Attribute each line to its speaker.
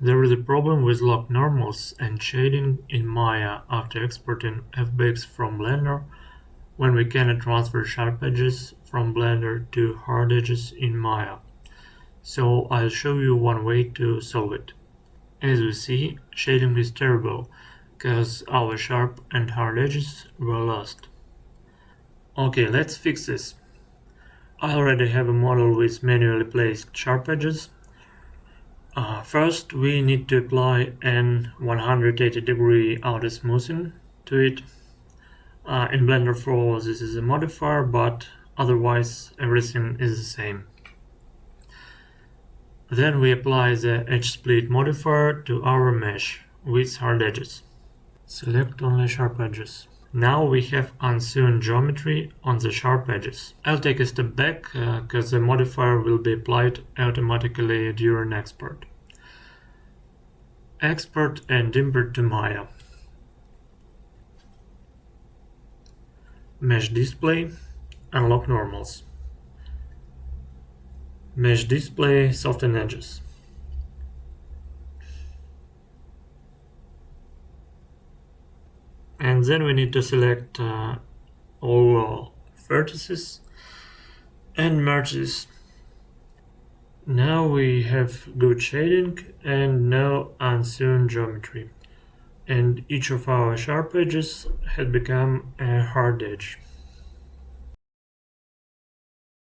Speaker 1: There is a problem with locked normals and shading in Maya after exporting FBX from Blender when we cannot transfer sharp edges from Blender to hard edges in Maya. So I'll show you one way to solve it. As you see, shading is terrible, because our sharp and hard edges were lost. Okay, let's fix this. I already have a model with manually placed sharp edges. First, we need to apply an 180-degree outer smoothing to it. In Blender 4, this is a modifier, but otherwise everything is the same. Then we apply the edge split modifier to our mesh with hard edges. Select only sharp edges. Now we have unsewn geometry on the sharp edges. I'll take a step back because the modifier will be applied automatically during export. Export and import to Maya. Mesh display, unlock normals. Mesh display, soften edges. And then we need to select all vertices and merge this. Now we have good shading and no unsewn geometry. And each of our sharp edges had become a hard edge.